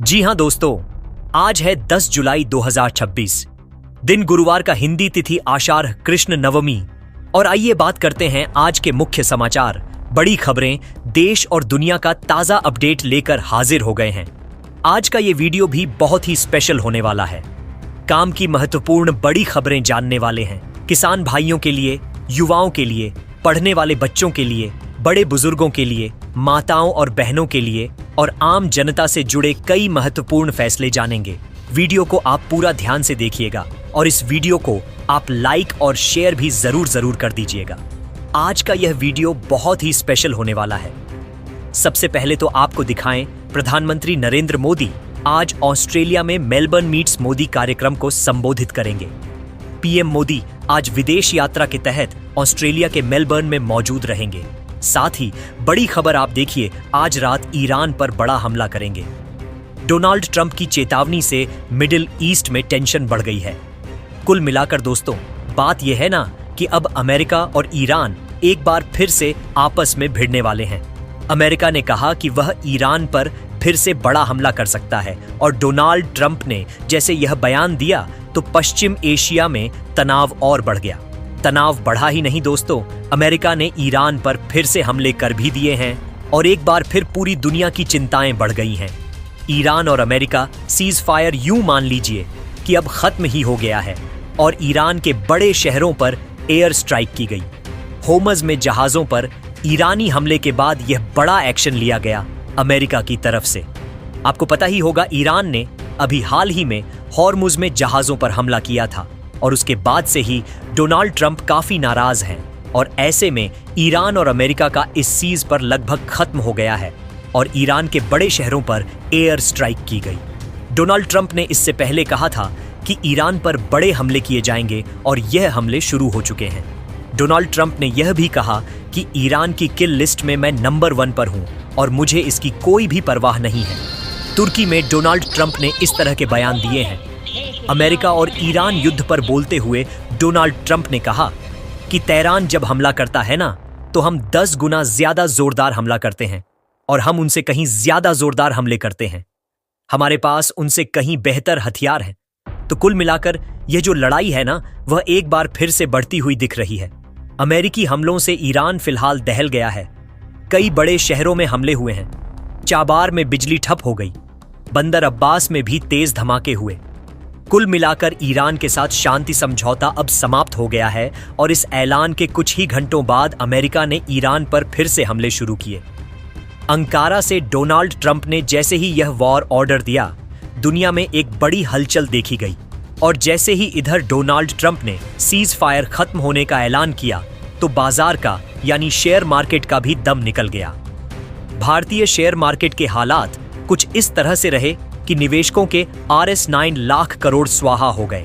जी हां दोस्तों, आज है 10 जुलाई 2026। दिन गुरुवार का, हिंदी तिथि आषाढ़ कृष्ण नवमी। और आइए बात करते हैं आज के मुख्य समाचार, बड़ी खबरें, देश और दुनिया का ताजा अपडेट लेकर हाजिर हो गए हैं। आज का ये वीडियो भी बहुत ही स्पेशल होने वाला है। काम की महत्वपूर्ण बड़ी खबरें जानने वाले हैं। किसान भाइयों के लिए, युवाओं के लिए, पढ़ने वाले बच्चों के लिए, बड़े बुजुर्गों के लिए, माताओं और बहनों के लिए और आम जनता से जुड़े कई महत्वपूर्ण फैसले जानेंगे। वीडियो को आप पूरा ध्यान से देखिएगा और इस वीडियो को आप लाइक और शेयर भी जरूर कर दीजिएगा। आज का यह वीडियो बहुत ही स्पेशल होने वाला है। सबसे पहले तो आपको दिखाएं, प्रधानमंत्री नरेंद्र मोदी आज ऑस्ट्रेलिया में मेलबर्न मीट्स मोदी कार्यक्रम को संबोधित करेंगे। पीएम मोदी आज विदेश यात्रा के तहत ऑस्ट्रेलिया के मेलबर्न में मौजूद रहेंगे। साथ ही बड़ी खबर आप देखिए, आज रात ईरान पर बड़ा हमला करेंगे। डोनाल्ड ट्रंप की चेतावनी से मिडिल ईस्ट में टेंशन बढ़ गई है। कुल मिलाकर दोस्तों, बात यह है ना कि अब अमेरिका और ईरान एक बार फिर से आपस में भिड़ने वाले हैं। अमेरिका ने कहा कि वह ईरान पर फिर से बड़ा हमला कर सकता है और डोनाल्ड ट्रंप ने जैसे यह बयान दिया तो पश्चिम एशिया में तनाव और बढ़ गया। तनाव बढ़ा ही नहीं दोस्तों, अमेरिका ने ईरान पर फिर से हमले कर भी दिए हैं और एक बार फिर पूरी दुनिया की चिंताएं बढ़ गई हैं। ईरान और अमेरिका सीज फायर यूं मान लीजिए कि अब खत्म ही हो गया है और ईरान के बड़े शहरों पर एयर स्ट्राइक की गई। होमज में जहाजों पर ईरानी हमले के बाद यह बड़ा एक्शन लिया गया अमेरिका की तरफ से। आपको पता ही होगा, ईरान ने अभी हाल ही में हॉर्मुज में जहाजों पर हमला किया था और उसके बाद से ही डोनाल्ड ट्रंप काफी नाराज हैं और ऐसे में ईरान और अमेरिका का इस सीज पर लगभग खत्म हो गया है और ईरान के बड़े शहरों पर एयर स्ट्राइक की गई। डोनाल्ड ट्रंप ने इससे पहले कहा था कि ईरान पर बड़े हमले किए जाएंगे और यह हमले शुरू हो चुके हैं। डोनाल्ड ट्रंप ने यह भी कहा कि ईरान की किल लिस्ट में मैं नंबर 1 पर हूं और मुझे इसकी कोई भी परवाह नहीं है। तुर्की में डोनाल्ड ट्रंप ने इस तरह के बयान दिए हैं। अमेरिका और ईरान युद्ध पर बोलते हुए डोनाल्ड ट्रंप ने कहा कि तेहरान जब हमला करता है ना, तो हम 10 गुना ज्यादा जोरदार हमला करते हैं और हम उनसे कहीं ज्यादा जोरदार हमले करते हैं। हमारे पास उनसे कहीं बेहतर हथियार हैं। तो कुल मिलाकर यह जो लड़ाई है ना, वह एक बार फिर से बढ़ती हुई दिख रही है। अमेरिकी हमलों से ईरान फिलहाल दहल गया है। कई बड़े शहरों में हमले हुए हैं। चाबार में बिजली ठप हो गई। बंदर अब्बास में भी तेज धमाके हुए। कुल मिलाकर ईरान के साथ शांति समझौता अब समाप्त हो गया है और इस ऐलान के कुछ ही घंटों बाद अमेरिका ने ईरान पर फिर से हमले शुरू किए। अंकारा से डोनाल्ड ट्रंप ने जैसे ही यह वॉर ऑर्डर दिया, दुनिया में एक बड़ी हलचल देखी गई और जैसे ही इधर डोनाल्ड ट्रंप ने सीज फायर खत्म होने का ऐलान किया तो बाजार का यानी शेयर मार्केट का भी दम निकल गया। भारतीय शेयर मार्केट के हालात कुछ इस तरह से रहे कि निवेशकों के RS9 लाख करोड़ स्वाहा हो गए।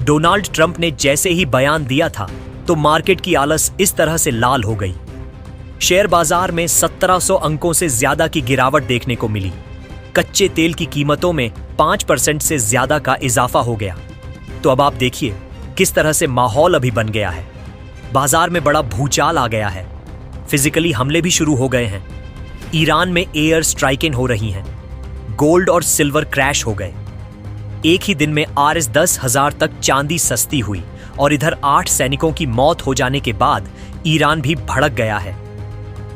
डोनाल्ड ट्रंप ने जैसे ही बयान दिया था तो मार्केट की आलस इस तरह से लाल हो गई। शेयर बाजार में 1700 अंकों से ज्यादा की गिरावट देखने को मिली। कच्चे तेल की कीमतों में 5% से ज्यादा का इजाफा हो गया। तो अब आप देखिए किस तरह से माहौल अभी बन गया है। बाजार में बड़ा भूचाल आ गया है। फिजिकली हमले भी शुरू हो गए हैं। ईरान में एयर स्ट्राइकें हो रही हैं। गोल्ड और सिल्वर क्रैश हो गए। एक ही दिन में RS 10,000 तक चांदी सस्ती हुई और इधर 8 सैनिकों की मौत हो जाने के बाद ईरान भी भड़क गया है।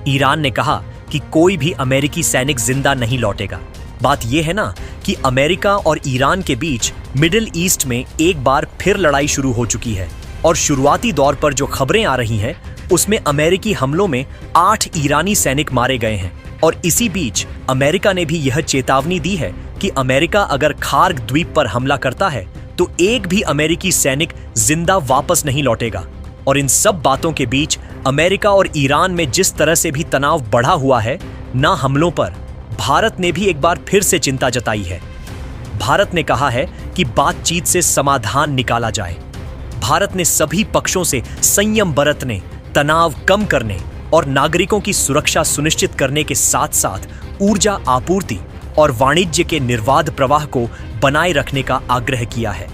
ईरान ने कहा कि कोई भी अमेरिकी सैनिक जिंदा नहीं लौटेगा। बात यह है ना कि अमेरिका और ईरान के बीच मिडिल ईस्ट में एक बार फिर लड़ाई शुरू हो चुकी है और शुरुआती दौर पर जो खबरें आ रही हैं उसमें अमेरिकी हमलों में 8 ईरानी सैनिक मारे गए हैं और इसी बीच अमेरिका ने भी यह चेतावनी दी है कि अमेरिका अगर खार्ग द्वीप पर हमला करता है तो एक भी अमेरिकी सैनिक जिंदा वापस नहीं लौटेगा। और इन सब बातों के बीच अमेरिका और ईरान में जिस तरह से भी तनाव बढ़ा हुआ है ना, हमलों पर भारत ने भी एक बार फिर से चिंता जताई है। भारत ने कहा है कि बातचीत से समाधान निकाला जाए। भारत ने सभी पक्षों से संयम बरतने, तनाव कम करने और नागरिकों की सुरक्षा सुनिश्चित करने के साथ साथ ऊर्जा आपूर्ति और वाणिज्य के निर्बाध प्रवाह को बनाए रखने का आग्रह किया है।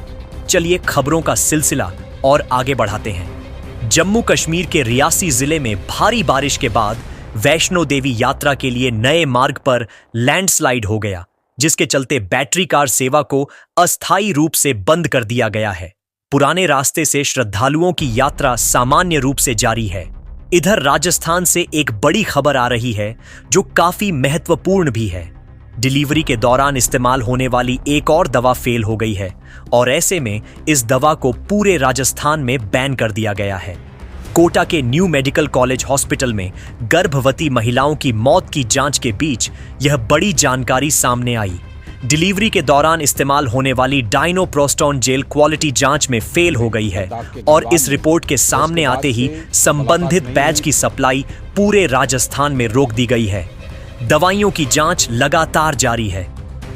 चलिए खबरों का सिलसिला और आगे बढ़ाते हैं। जम्मू कश्मीर के रियासी जिले में भारी बारिश के बाद वैष्णो देवी यात्रा के लिए नए मार्ग पर लैंडस्लाइड हो गया, जिसके चलते बैटरी कार सेवा को अस्थायी रूप से बंद कर दिया गया है। पुराने रास्ते से श्रद्धालुओं की यात्रा सामान्य रूप से जारी है। इधर राजस्थान से एक बड़ी खबर आ रही है जो काफी महत्वपूर्ण भी है। डिलीवरी के दौरान इस्तेमाल होने वाली एक और दवा फेल हो गई है और ऐसे में इस दवा को पूरे राजस्थान में बैन कर दिया गया है। कोटा के न्यू मेडिकल कॉलेज हॉस्पिटल में गर्भवती महिलाओं की मौत की जांच के बीच यह बड़ी जानकारी सामने आई। डिलीवरी के दौरान इस्तेमाल होने वाली डाइनोप्रोस्टोन जेल क्वालिटी जांच में फेल हो गई है और इस रिपोर्ट के सामने आते ही संबंधित बैच की सप्लाई पूरे राजस्थान में रोक दी गई है। दवाइयों की जांच लगातार जारी है।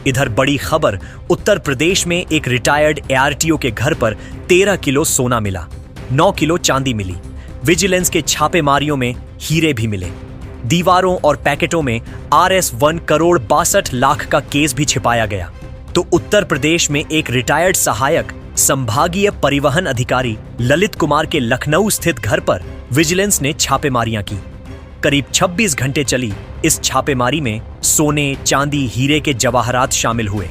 इधर बड़ी खबर, उत्तर प्रदेश में एक रिटायर्ड एआरटीओ के घर पर 13 किलो सोना मिला, 9 किलो चांदी मिली। विजिलेंस के छापेमारियों में हीरे भी मिले। दीवारों और पैकेटों में RS 1 करोड़ 62 लाख का केस भी छिपाया गया। तो उत्तर प्रदेश में एक रिटायर्ड सहायक संभागीय परिवहन अधिकारी ललित कुमार के लखनऊ स्थित घर पर विजिलेंस ने छापेमारियां की। करीब 26 घंटे चली इस छापेमारी में सोने, चांदी, हीरे के जवाहरात शामिल हुए।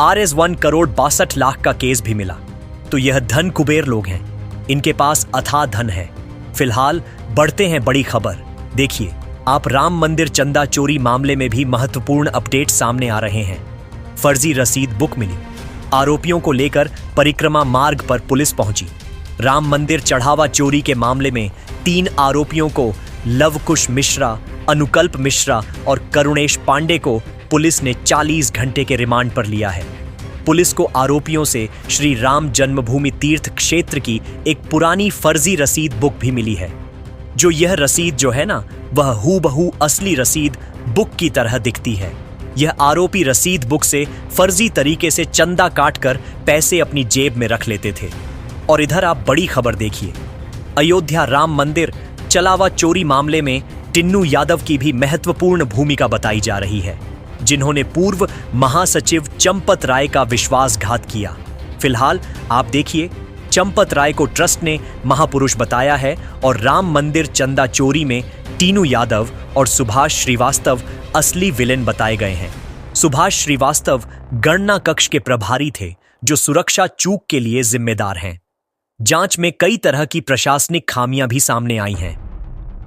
RS 1 करोड़ 62 लाख का केस भी मिला। तो यह धन कुबेर लोग हैं, इनके पास अथाह धन है। फिलहाल बढ़ते हैं बड़ी खबर। देखिए, आप राम मंदिर चंदा चोरी मामले में भी महत्वपूर्ण अपडेट सामने आ रहे हैं। फर्जी रसीद बुक मिली। आरोपियों को लेकर परिक्रमा मार्ग पर पुलिस पहुंची। राम मंदिर चढ़ावा चोरी के मामले में 3 आरोपियों को, लवकुश मिश्रा, अनुकल्प मिश्रा और करुणेश पांडे को पुलिस ने 40 घंटे के रिमांड पर लिया है। पुलिस को आरोपियों से श्री राम जन्मभूमि तीर्थ क्षेत्र की एक पुरानी फर्जी रसीद बुक भी मिली है। जो यह रसीद जो है ना, वह हूबहू असली रसीद बुक की तरह दिखती है। यह आरोपी रसीद बुक से फर्जी तरीके से चंदा काटकर पैसे अपनी जेब में रख लेते थे। और इधर आप बड़ी खबर देखिए, अयोध्या राम मंदिर चलावा चोरी मामले में टिन्नू यादव की भी महत्वपूर्ण भूमिका बताई जा रही है, जिन्होंने पूर्व महासचिव चंपत राय का विश्वासघात किया। फिलहाल आप देखिए, चंपत राय को ट्रस्ट ने महापुरुष बताया है और राम मंदिर चंदा चोरी में टीनू यादव और सुभाष श्रीवास्तव असली विलेन बताए गए हैं। सुभाष श्रीवास्तव गणना कक्ष के प्रभारी थे, जो सुरक्षा चूक के लिए जिम्मेदार हैं। जांच में कई तरह की प्रशासनिक खामियां भी सामने आई हैं।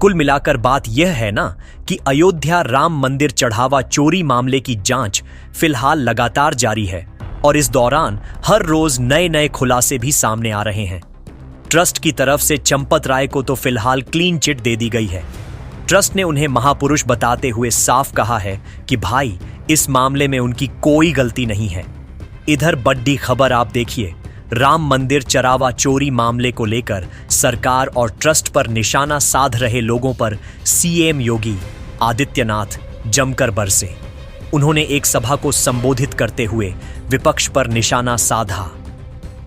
कुल मिलाकर बात यह है ना कि अयोध्या राम मंदिर चढ़ावा चोरी मामले की जांच फिलहाल लगातार जारी है और इस दौरान हर रोज नए नए खुलासे भी सामने आ रहे हैं। ट्रस्ट की तरफ से चंपत राय को तो फिलहाल क्लीन चिट दे दी गई है। ट्रस्ट ने उन्हें महापुरुष बताते हुए साफ कहा है कि भाई, इस मामले में उनकी कोई गलती नहीं है। इधर बड़ी खबर आप देखिए, राम मंदिर चरावा चोरी मामले को लेकर सरकार और ट्रस्ट पर निशाना साध रहे लोगों पर सीएम योगी आदित्यनाथ जमकर बरसे। उन्होंने एक सभा को संबोधित करते हुए विपक्ष पर निशाना साधा।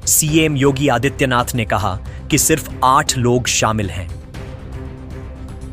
सीएम योगी आदित्यनाथ ने कहा कि सिर्फ 8 लोग शामिल हैं।